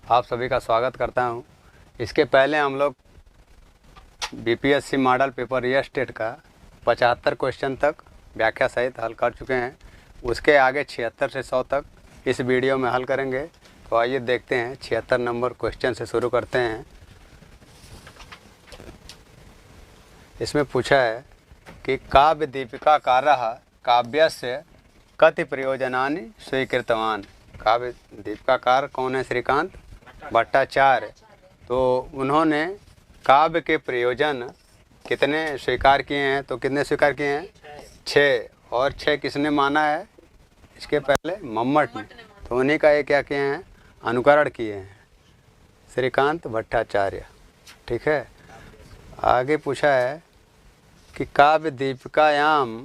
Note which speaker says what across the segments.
Speaker 1: आप सभी का स्वागत करता हूं। इसके पहले हम लोग BPSC model paper real estate का 75 क्वेश्चन तक व्याख्या सहित हल कर चुके हैं। उसके आगे 76 से 100 तक इस वीडियो में हल करेंगे। तो आइए देखते हैं 76 नंबर क्वेश्चन से शुरू करते हैं। इसमें पूछा है कि काव्य दीपिकाकारः काव्यस्य कति प्रयोजनानि स्वीकृतवान्। काव्य दीपिकाकार कौन है? श्रीकांत भट्टाचार्य। तो उन्होंने काव्य के प्रयोजन कितने स्वीकार किए हैं? तो कितने स्वीकार किए हैं? 6। और 6 किसने माना है? इसके पहले मम्मट ने। तो उन्हीं का ये क्या किए हैं? अनुकरण किए हैं, श्रीकांत भट्टाचार्य। ठीक है। आगे पूछा है कि काव्य दीपिकायाम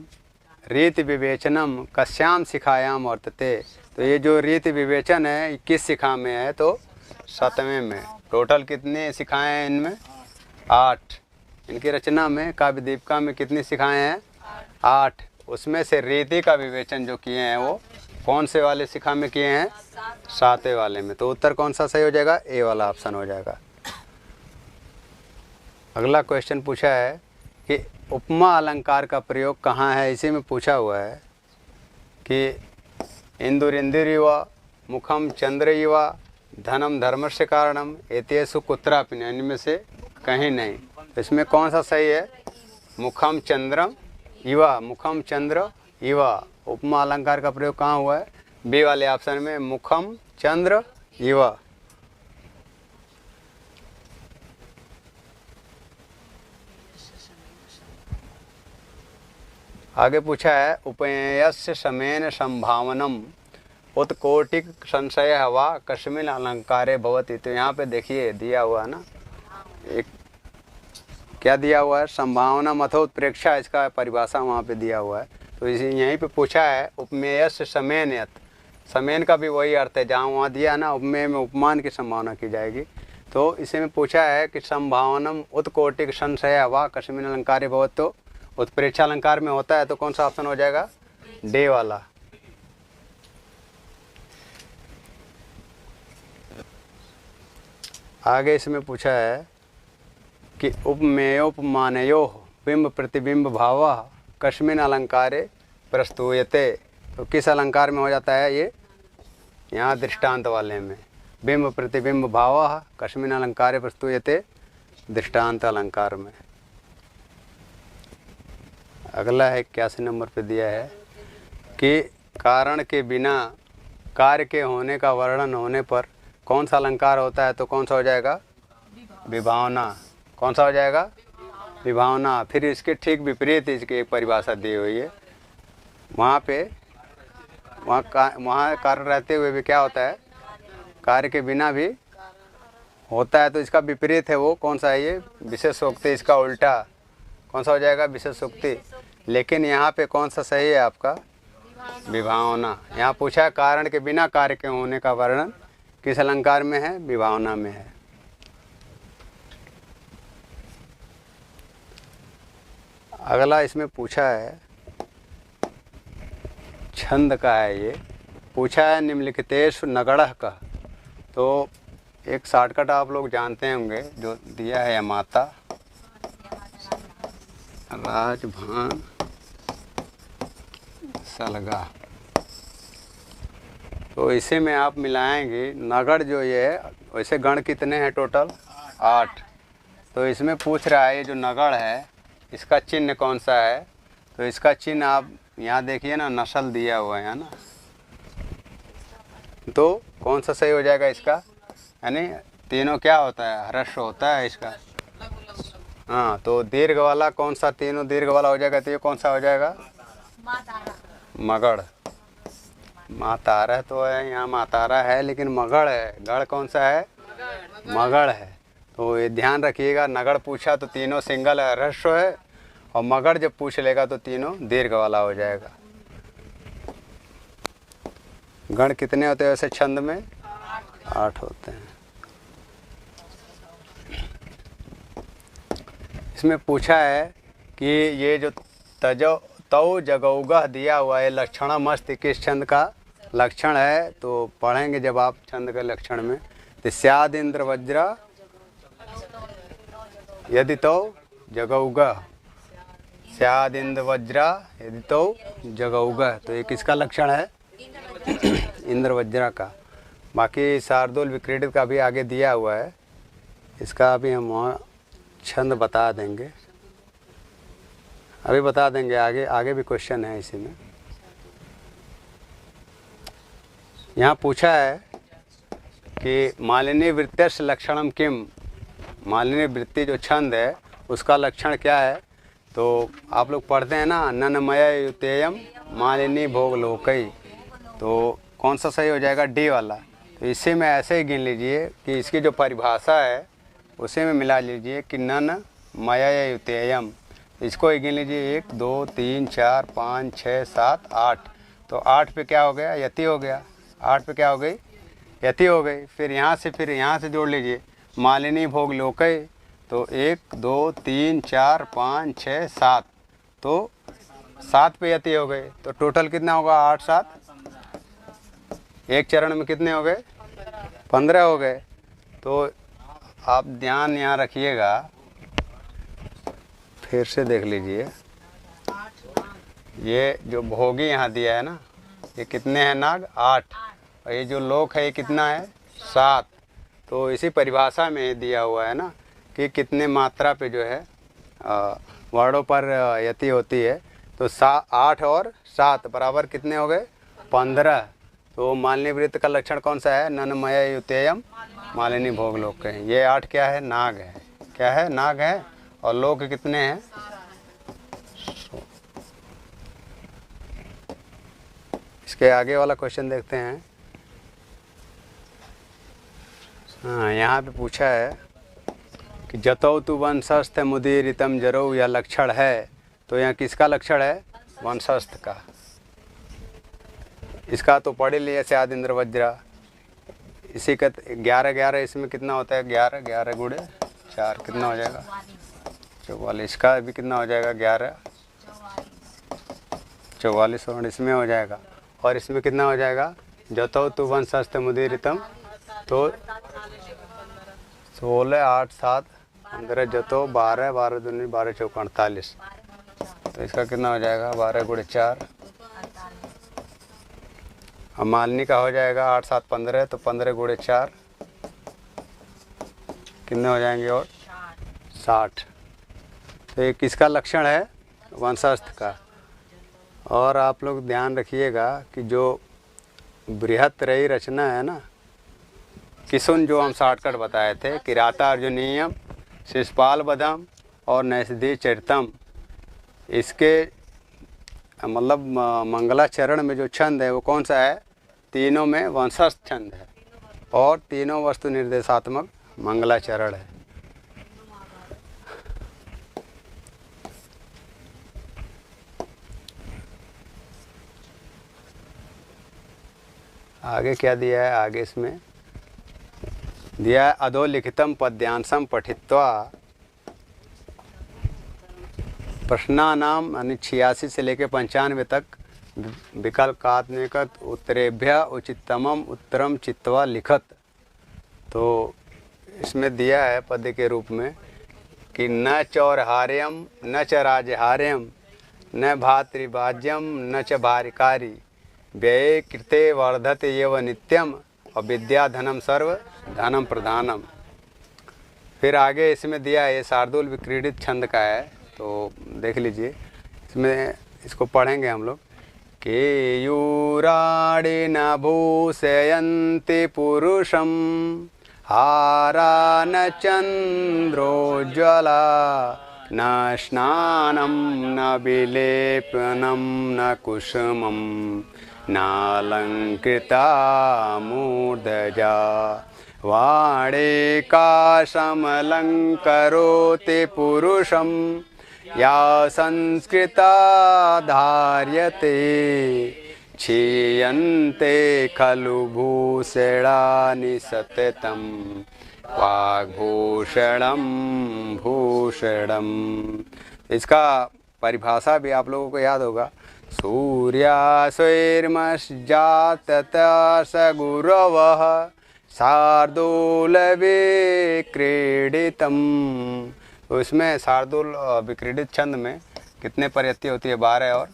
Speaker 1: रीति विवेचनम कस्याम शिखायाम वर्तते। तो ये जो रीति विवेचन है किस शिखा में है? तो 7वें में। टोटल कितनी शिखाएँ हैं इनमें? 8। इनकी रचना में काव्य दीपिका में कितनी शिखाएँ हैं? 8। उसमें से रीति का विवेचन जो किए हैं वो कौन से वाले शिखा में किए हैं? 7वें वाले में। तो उत्तर कौन सा सही हो जाएगा? ए वाला ऑप्शन हो जाएगा। अगला क्वेश्चन पूछा है कि उपमा अलंकार का प्रयोग कहाँ है? इसी में पूछा हुआ है कि इंदुरिंदिरिव मुखम चंद्रइव धनम धर्मस्य कारणम एतेषु कुत्रापि। इनमें से कहीं नहीं। तो इसमें कौन सा सही है? मुखम चंद्रम इव, मुखम चंद्र इव। उपमा अलंकार का प्रयोग कहाँ हुआ है? बी वाले ऑप्शन में, मुखम चंद्र इव। आगे पूछा है उपमेयस्य समेन संभावनम उत्कोटिक संशय वा कस्मिन् अलंकारे भवति। तो यहाँ पे देखिए दिया हुआ है ना, एक क्या दिया हुआ है? संभावना अथवा उत्प्रेक्षा, इसका परिभाषा वहाँ पे दिया हुआ है। तो इसी यहीं पे पूछा है उपमेयस्य समेन यत्। समेन का भी वही अर्थ है जहाँ वहाँ दिया ना, उपमेय में उपमान की संभावना की जाएगी। तो इसी में पूछा है कि संभावनम उत्कोटिक संशय वा कस्मिन् अलंकारे भवति। तो उत्प्रेक्षा अलंकार में होता है। तो कौन सा ऑप्शन हो जाएगा? डे वाला। आगे इसमें पूछा है कि उपमेयोपमानयो बिंब प्रतिबिंब भावः कस्मिन् अलंकारे प्रस्तूयते। तो किस अलंकार में हो जाता है ये? यहाँ दृष्टांत वाले में। बिंब प्रतिबिंब भावः कस्मिन् अलंकारे प्रस्तूयते, दृष्टांत अलंकार में। अगला है 81 नंबर पे दिया है कि कारण के बिना कार्य के होने का वर्णन होने पर कौन सा अलंकार होता है? तो कौन सा हो जाएगा? विभावना। कौन सा हो जाएगा? विभावना। फिर इसके ठीक विपरीत इसकी एक परिभाषा दी हुई है। वहाँ पे वहाँ कार्य रहते हुए भी क्या होता है? कार्य के बिना भी होता है। तो इसका विपरीत है वो कौन सा है? ये विशेषोक्ति। इसका उल्टा कौन सा हो जाएगा? विशेषोक्ति। लेकिन यहाँ पे कौन सा सही है आपका? विभावना। यहाँ पूछा है कारण के बिना कार्य के होने का वर्णन किस अलंकार में है? विभावना में है। अगला इसमें पूछा है छंद का है। ये पूछा है निम्नलिखितेषु नगढ़ः का। तो एक शॉर्टकट आप लोग जानते होंगे जो दिया है माता राजभान सलगा। तो इसे में आप मिलाएंगे नगढ़ जो ये है। वैसे गण कितने हैं टोटल? 8। तो इसमें पूछ रहा है ये जो नगढ़ है इसका चिन्ह कौन सा है? तो इसका चिन्ह आप यहाँ देखिए ना, नस्ल दिया हुआ है ना। तो कौन सा सही हो जाएगा इसका? यानी तीनों क्या होता है? ह्रस्व होता है इसका। हाँ, तो दीर्घ वाला कौन सा? तीनों दीर्घ वाला हो जाएगा। तो ये कौन सा हो जाएगा? मगढ़। मातारा तो है, यहाँ मातारा है लेकिन मगढ़ है। गढ़ कौन सा है? मगढ़ है। तो ये ध्यान रखिएगा, नगढ़ पूछा तो तीनों सिंगल है, ह्रस्व है। और मगढ़ जब पूछ लेगा तो तीनों दीर्घ वाला हो जाएगा। गण कितने होते हैं वैसे छंद में? 8 होते हैं। इसमें पूछा है कि ये जो तौ जगौगह दिया हुआ है लक्षणमस्त किस छंद का लक्षण है? तो पढ़ेंगे जब आप छंद के लक्षण में। तो स्याद इंद्र वज्र यदि तो जगौग, स्याद इंद्र वज्र यदि तो जगौग, तो ये किसका लक्षण है? इंद्र वज्र का। बाकी शार्दूल विक्रीडित का भी आगे दिया हुआ है, इसका अभी हम वहाँ छंद बता देंगे, अभी बता देंगे, आगे आगे भी क्वेश्चन है इसी में। यहाँ पूछा है कि मालिनी वृत्तिस्य लक्षणम किम, मालिनी वृत्ति जो छंद है उसका लक्षण क्या है? तो आप लोग पढ़ते हैं ना, ननमय युतेयम मालिनी भोग लोकई, तो कौन सा सही हो जाएगा? डी वाला। तो इसी में ऐसे ही गिन लीजिए कि इसकी जो परिभाषा है उसी में मिला लीजिए कि नन मय युतेयम, इसको ही गिन लीजिए 1 2 3 4 5 6 7 8, तो 8 पे क्या हो गया? यति हो गया। 8 पे क्या हो गई? यति हो गई। फिर यहाँ से जोड़ लीजिए मालिनी भोग लोकय, तो 1 2 3 4 5 6 7, तो 7 पे यति हो गए, तो टोटल कितना होगा? 8 7, एक चरण में कितने हो गए? 15 हो गए। तो आप ध्यान यहाँ रखिएगा, फिर से देख लीजिए, ये जो भोगी यहाँ दिया है ना, ये कितने हैं नाग? 8, और ये जो लोक है ये कितना है? 7। तो इसी परिभाषा में दिया हुआ है ना कि कितने मात्रा पे जो है वर्णों पर यति होती है, तो 8 और 7 बराबर कितने हो गए? 15। तो मालिनी वृत्त का लक्षण कौन सा है? ननमय युतेयम मालिनी भोग लोक है। ये 8 क्या है? नाग है। क्या है? नाग है। और लोक कितने हैं? इसके आगे वाला क्वेश्चन देखते हैं। हाँ, यहाँ पे पूछा है कि जतौ तु वंशस्थ मुदीरितम जरौ, यह लक्षण है, तो यहाँ किसका लक्षण है? वंशस्थ का। इसका तो पढ़ लिया स्याद इंद्र वज्र, इसी का 11 11, इसमें कितना होता है? 11 11 गुणे 4 कितना हो जाएगा? 44। इसका भी कितना हो जाएगा? 11 44, और इसमें हो जाएगा, और इसमें कितना हो जाएगा? जतौ तु वंशस्थ मुदीरितम, तो 16 8 7 15, जतो 12 12 दूनी 12 चौक 48, तो इसका कितना हो जाएगा? 12 गुणे 4। अब मालिनी का हो जाएगा 8 7 15, तो 15 गुणे 4 कितने हो जाएंगे? और 60। तो ये किसका लक्षण है? वंशस्थ का। और आप लोग ध्यान रखिएगा कि जो बृहत्त्रयी रचना है ना, किसुन जो हम शॉर्टकट बताए थे, किराता अर्जुनीयम, शिषपाल बधम और नैषधि चरितम, इसके मतलब मंगलाचरण में जो छंद है वो कौन सा है? तीनों में वंशस्थ छंद है, और तीनों वस्तु निर्देशात्मक मंगलाचरण है। आगे क्या दिया है? आगे इसमें दिया है अधोलिखितम पद्यांशम पठित्वा प्रश्नानाम, यानी 86 से लेकर 95 तक विकल्पात्मक उत्तरेभ्य उचिततमम उत्तरम चित्वा लिखत। तो इसमें दिया है पद्य के रूप में कि न चौरहार्यम न च राजहार्यम न भातृभाज्यम न च भारिकारी व्यय कृते वर्धते एव नित्यम और विद्या धनम सर्व धनम प्रधानम। फिर आगे इसमें दिया है, ये शार्दूल विक्रीडित छंद का है, तो देख लीजिए, इसमें इसको पढ़ेंगे हम लोग। केयूराणि न भूषयन्ति पुरुषं हारा न चन्द्रोज्ज्वला न स्नानं न विलेपनं न कुसुमं नालंकृता मूर्धजा वाणे काशमलंकरोति पुरुषं या संस्कृता धार्यते क्षीयन्ते खलु भूषणानि सततं वाग्भूषणं भूषणम्। इसका परिभाषा भी आप लोगों को याद होगा। सूर्यास्वैर्मश्जाततः स गुरवः शार्दूल विक्रीडितम। तो इसमें शार्दूल विक्रीडित छंद में कितने प्रयत्ति होती है? 12 और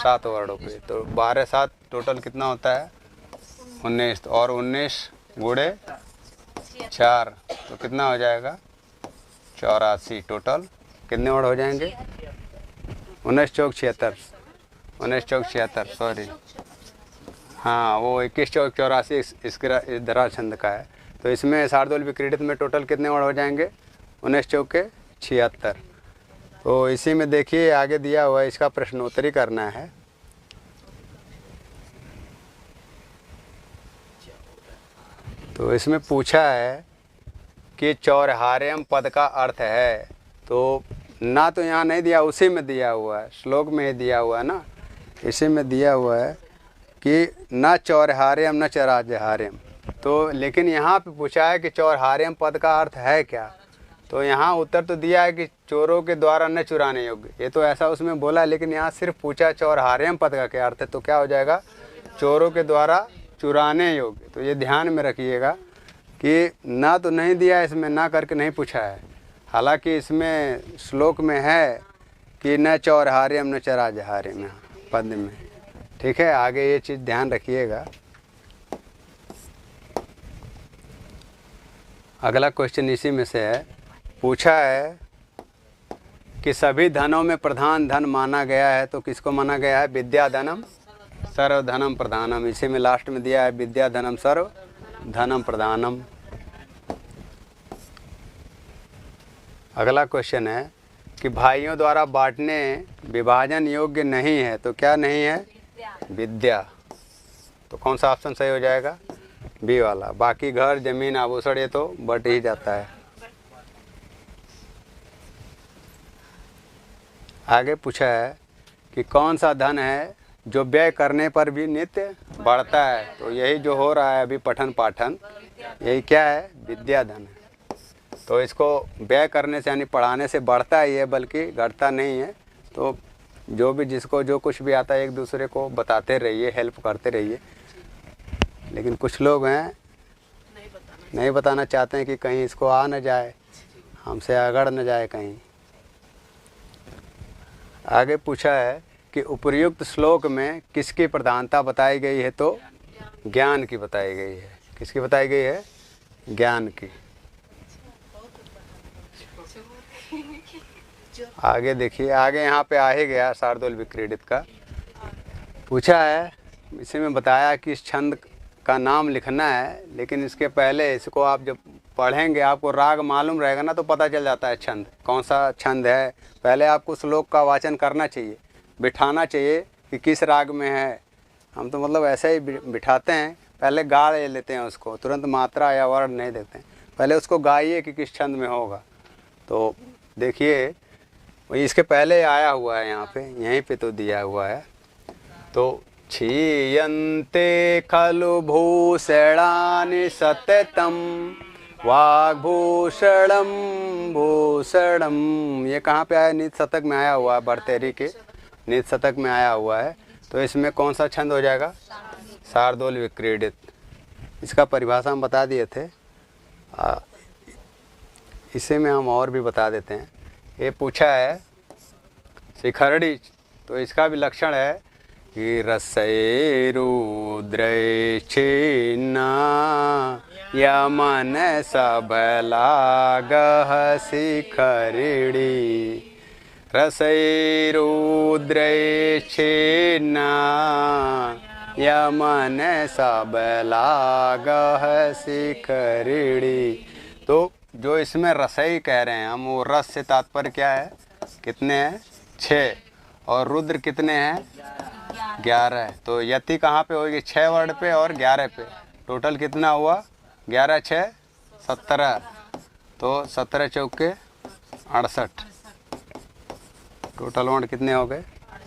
Speaker 1: 7 वर्णों पे। तो 12 7 टोटल कितना होता है? 19। और 19 गुणे 4 तो कितना हो जाएगा? 84। टोटल कितने वर्ड हो जाएंगे? 19 चौक 76, 19 चौक 76, सॉरी, हाँ वो 21 चौक 84 इसके धरा छंद का है। तो इसमें शार्दूल विक्रीडित में टोटल कितने वर्ड हो जाएंगे? 19 चौक के 76। तो इसी में देखिए आगे दिया हुआ है, इसका प्रश्नोत्तरी करना है। तो इसमें पूछा है कि चौरहार्यम पद का अर्थ है। तो ना तो यहाँ नहीं दिया, उसी में दिया हुआ है, श्लोक में ही दिया हुआ है ना, इसी में दिया हुआ है कि न चौरहार्यम न च राज्यहार्यम। तो लेकिन यहाँ पे पूछा है कि चौरहार्यम पद का अर्थ है क्या? तो यहाँ उत्तर तो दिया है कि चोरों के द्वारा न चुराने योग्य, ये तो ऐसा उसमें बोला, लेकिन यहाँ सिर्फ पूछा चौरहार्यम पद का क्या अर्थ है। तो क्या हो जाएगा? चोरों के द्वारा चुराने योग्य। तो ये ध्यान में रखिएगा कि ना तो नहीं दिया है इसमें, ना करके नहीं पूछा है। हालांकि इसमें श्लोक में है कि न चौरहार्यम न च राज्यहार्यम पद में। ठीक है, आगे ये चीज़ ध्यान रखिएगा। अगला क्वेश्चन इसी में से है। पूछा है कि सभी धनों में प्रधान धन माना गया है, तो किसको माना गया है? विद्या धनम सर्वधनम प्रधानम। इसी में लास्ट में दिया है विद्या धनम सर्व धनम प्रधानम। अगला क्वेश्चन है कि भाइयों द्वारा बांटने विभाजन योग्य नहीं है, तो क्या नहीं है? विद्या। तो कौन सा ऑप्शन सही हो जाएगा? बी वाला। बाकी घर जमीन आभूषण ये तो बट ही जाता है। आगे पूछा है कि कौन सा धन है जो व्यय करने पर भी नित्य बढ़ता है। तो यही जो हो रहा है अभी पठन पाठन, यही क्या है? विद्या धन है। तो इसको व्यय करने से यानी पढ़ाने से बढ़ता ही है, बल्कि घटता नहीं है। तो जो भी जिसको जो कुछ भी आता है एक दूसरे को बताते रहिए, हेल्प करते रहिए। लेकिन कुछ लोग हैं नहीं बताना चाहते हैं कि कहीं इसको आ न जाए, हमसे अगड़ न जाए कहीं। आगे पूछा है कि उपर्युक्त श्लोक में किसकी प्रधानता बताई गई है? तो ज्ञान की बताई गई है। किसकी बताई गई है? ज्ञान की। आगे देखिए, आगे यहाँ पे आ ही गया शार्दूल विक्रीडित का। पूछा है, इसी में बताया कि इस छंद का नाम लिखना है, लेकिन इसके पहले इसको आप जब पढ़ेंगे आपको राग मालूम रहेगा ना, तो पता चल जाता है छंद कौन सा छंद है। पहले आपको श्लोक का वाचन करना चाहिए, बिठाना चाहिए कि किस राग में है। हम तो मतलब ऐसे ही बिठाते हैं, पहले गा लेते हैं उसको, तुरंत मात्रा या वर्ण नहीं देते हैं। पहले उसको गाइए कि किस छंद में होगा। तो देखिए इसके पहले आया हुआ है यहाँ पे, यहीं पे तो दिया हुआ है। तो क्षीयन्ते खलु भूषणानि सततं वाग्भूषणं भूषणम। ये कहाँ पे आया? नित शतक में आया हुआ है, भर्तृहरि के नित शतक में आया हुआ है। तो इसमें कौन सा छंद हो जाएगा? शार्दूल विक्रीडित। इसका परिभाषा हम बता दिए थे, इसे में हम और भी बता देते हैं। ये पूछा है शिखरड़ी, तो इसका भी लक्षण है कि रसै रुद्रै छिन्ना यमन सब लागह शिखरिणी। रसै रुद्रै छिन्ना यमन सब लागह शिखरिणी। तो जो इसमें रसई कह रहे हैं हम, वो रस से तात्पर्य क्या है? कितने हैं? 6। और रुद्र कितने हैं? 11। तो यति कहाँ पे होगी? 6 वर्ड पे और 11 पे। टोटल कितना हुआ? 11 6 17। तो 17 चौके 68। टोटल वर्ड कितने हो गए?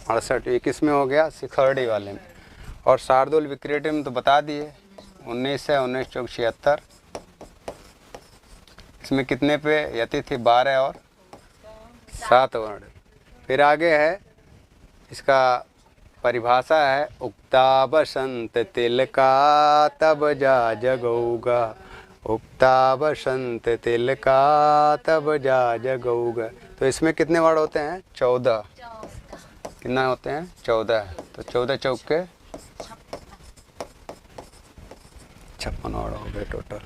Speaker 1: 68। ये किस में हो गया? शिखरड़ी वाले में। और शार्दूल विक्रीडित में तो बता दिए 19 है, 19 चौक 76। इसमें कितने पे यति थी? 12 और 7 वर्ण। फिर आगे है, इसका परिभाषा है, उक्ता बसंत तिलका तब जा जगौगा उक्ता बसंत तिलका तब जा जगौग। तो इसमें कितने वर्ड होते हैं? 14। कितना होते हैं? 14। तो 14 चौके 56 वर्ड हो गए टोटल।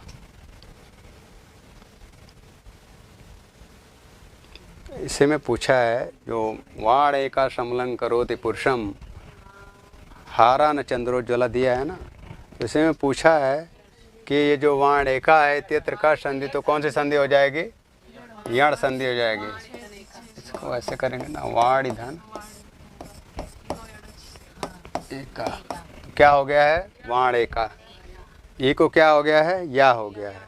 Speaker 1: इसे में पूछा है जो वाण एका समलं करोति पुरुषम हारा न चंद्रोज्वला दिया है ना, तो इसे में पूछा है कि ये जो वाण एका है त्यत्र का संधि तो कौन सी संधि हो जाएगी? यण संधि हो जाएगी। इसको ऐसे करेंगे ना, वाण धन एका, तो क्या हो गया है? वाण एका। ये को क्या हो गया है? या हो गया है।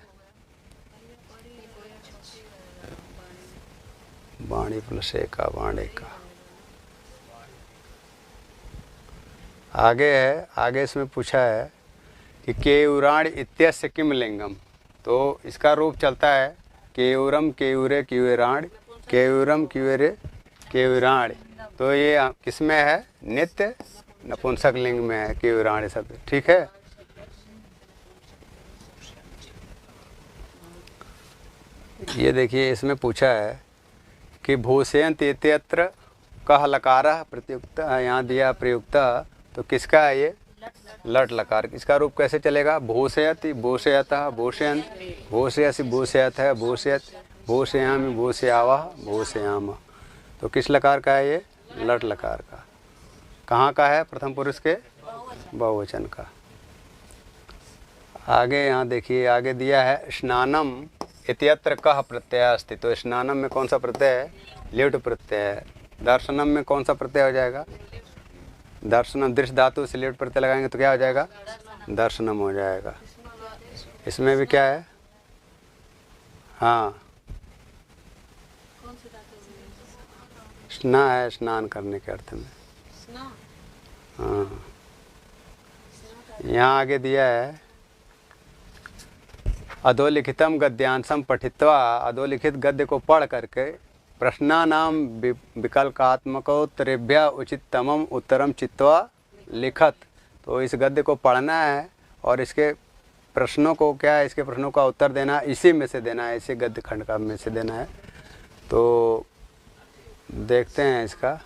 Speaker 1: वाणी प्लस एका, वाण एका। आगे है, आगे इसमें पूछा है कि केयूराण इत्यस्य किम लिंगम। तो इसका रूप चलता है केयूरम केयूरे क्यूराण, केयूरम क्यूरे केयूराण। तो ये किस में है? नित्य नपुंसक लिंग में है केयूराण शब्द। ठीक है। ये देखिए इसमें पूछा है कि भूषयंत इत्यत्र कह लकारः प्रत्युक्त, यहाँ दिया प्रयुक्त, तो किसका है ये? लट लकार। इसका रूप कैसे चलेगा? भूषयति भूषयतः भूषयंत, भूषयसि भूषयत है भूषयत, भूषयामि भूषयावः भूषयाम। तो किस लकार का है ये? लट लकार का। कहाँ का है? प्रथम पुरुष के बहुवचन का। आगे यहाँ देखिए, आगे दिया है स्नानम इत्यत्र कह प्रत्यय अस्ति। तो स्नानम में कौन सा प्रत्यय है? ल्युट प्रत्यय है। दर्शनम में कौन सा प्रत्यय हो जाएगा? दर्शनम। दृश्य धातु से ल्युट प्रत्यय लगाएंगे तो क्या हो जाएगा? दर्शनम हो जाएगा। इसमें भी क्या है? हाँ, स्ना है, स्नान करने के अर्थ में। हाँ, यहाँ आगे दिया है अधोलिखितम गद्यांशम पठित्वा, अधोलिखित गद्य को पढ़ करके प्रश्नानाम विकल्पात्मकोत्तरेभ्य उचिततमम उत्तरम चित्वा लिखत। तो इस गद्य को पढ़ना है और इसके प्रश्नों को क्या है? इसके प्रश्नों का उत्तर देना है, इसी में से देना है, इसी गद्य खंड का में से देना है। तो देखते हैं इसका,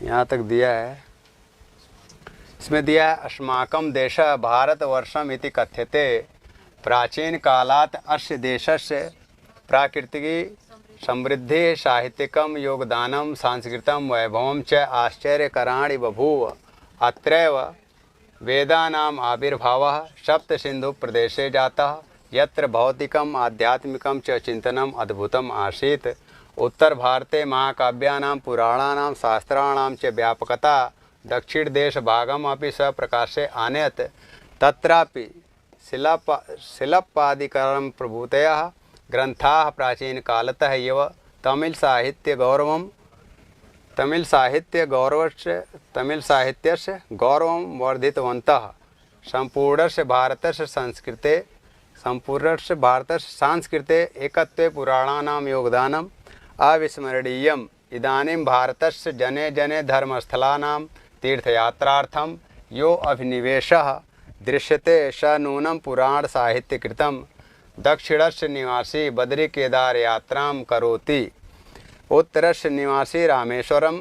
Speaker 1: यहाँ तक दिया है। इसमें दिया है अस्माकं देश भारतवर्षम इति कथ्यते, प्राचीन कालात् अस्य देशस्य प्राकृतिकी समृद्धि साहित्यिकं योगदानं सांस्कृतिकं वैभवं च आश्चर्यकराणि बभूव। अत्रैव वेदानाम् आविर्भावः सप्तसिन्धु प्रदेशे जातः, यत्र भौतिकम् आध्यात्मिकं च चिन्तनम् अद्भुतम् आसीत्। उत्तर भारते महाकाव्यानां पुराणानां शास्त्राणां च व्यापकता दक्षिण देश भागम अपि स्वप्रकाशे आनयत्। तत्रापि शिलप्पादिकरणं प्रभूतयः ग्रन्थाः प्राचीनकालतः एव तमिल साहित्यस्य गौरवं वर्धितवन्तः। संपूर्णस्य भारतस्य सांस्कृते एकत्वे पुराणानां योगदानम् अविस्मरणीयम्। इदानीं भारतस्य जने जने धर्मस्थलानां तीर्थयात्रार्थं यो अभिनिवेशः दृश्यते स नूनं पुराण साहित्यकृतं। दक्षिणस्य निवासी बद्री केदार यात्रां करोति, उत्तरस्य निवासी रामेश्वरम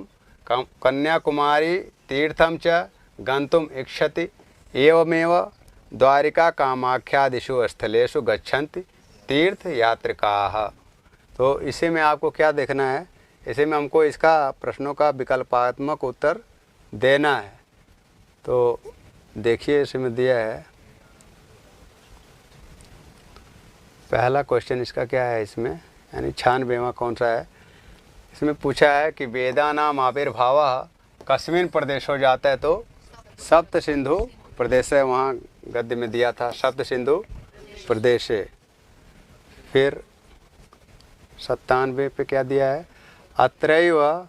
Speaker 1: कन्याकुमारी तीर्थं च गन्तुम् इच्छति। एवमेव द्वारिका कामाख्यादिषु स्थलेषु गच्छन्ति तीर्थयात्रिकाः। तो इसी में आपको क्या देखना है? इसी में हमको इसका प्रश्नों का विकल्पात्मक उत्तर देना है। तो देखिए इसमें दिया है, पहला क्वेश्चन इसका क्या है? इसमें यानी 96वां कौन सा है? इसमें पूछा है कि वेदानाम आविर्भावः कस्मिन् प्रदेशो जाता है। तो सप्त सिंधु प्रदेश है, वहाँ गद्य में दिया था सप्त सिंधु प्रदेश है। फिर 97 पे क्या दिया है? अत्रैव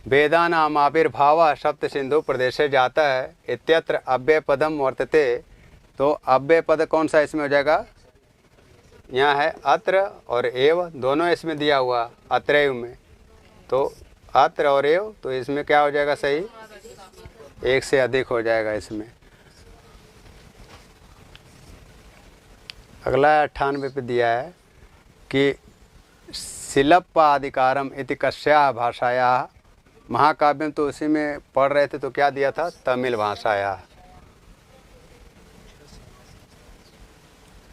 Speaker 1: वेदानाम आविर्भावः सप्त सिंधु प्रदेशे जाता है इत्यत्र अव्यय पदम वर्तते। तो अव्यय पद कौन सा इसमें हो जाएगा? यहाँ है अत्र और एव, दोनों इसमें दिया हुआ अत्रैव में। तो अत्र और एव, तो इसमें क्या हो जाएगा? सही, एक से अधिक हो जाएगा इसमें। अगला 98 पे दिया है कि शिलप्पाधिकारम इति कस्याः भाषायाः महाकाव्यम, तो उसी में पढ़ रहे थे तो क्या दिया था, तमिल भाषायाः।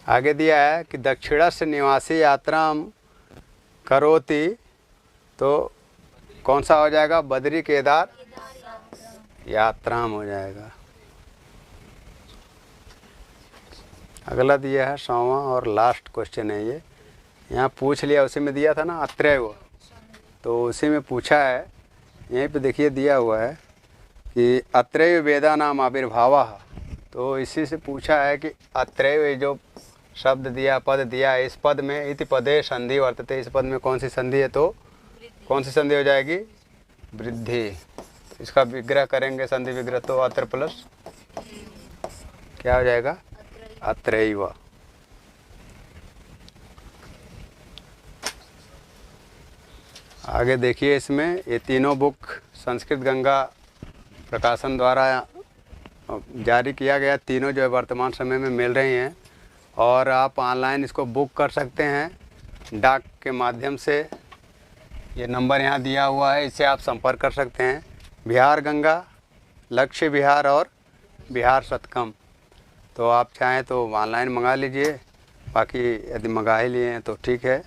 Speaker 1: आगे दिया है कि दक्षिणस्य निवासी यात्राम करोति, तो कौन सा हो जाएगा, बद्री केदार यात्राम हो जाएगा। अगला दिया है 100वां और लास्ट क्वेश्चन है ये, यहाँ पूछ लिया, उसी में दिया था ना अत्रैव, तो उसी में पूछा है, यहीं पे देखिए दिया हुआ है कि अत्रैव वेदा नाम आविर्भावः, तो इसी से पूछा है कि अत्रैव जो शब्द दिया, पद दिया, इस पद में इति पदे संधि वर्तते, इस पद में कौन सी संधि है, तो कौन सी संधि हो जाएगी, वृद्धि। इसका विग्रह करेंगे, संधि विग्रह, तो अत्र प्लस क्या हो जाएगा, अत्रैव। आगे देखिए, इसमें ये तीनों बुक संस्कृत गंगा प्रकाशन द्वारा जारी किया गया, तीनों जो है वर्तमान समय में मिल रही हैं, और आप ऑनलाइन इसको बुक कर सकते हैं डाक के माध्यम से। ये नंबर यहाँ दिया हुआ है, इससे आप संपर्क कर सकते हैं। बिहार गंगा, लक्ष्य बिहार और बिहार शतकम, तो आप चाहें तो ऑनलाइन मंगा लीजिए, बाकी यदि मंगा ही लिए हैं तो ठीक है।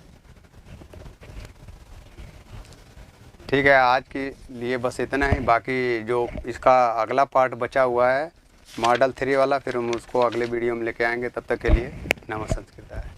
Speaker 1: ठीक है, आज के लिए बस इतना ही, बाकी जो इसका अगला पार्ट बचा हुआ है मॉडल 3 वाला, फिर हम उसको अगले वीडियो में लेके आएंगे। तब तक के लिए नमस्कार।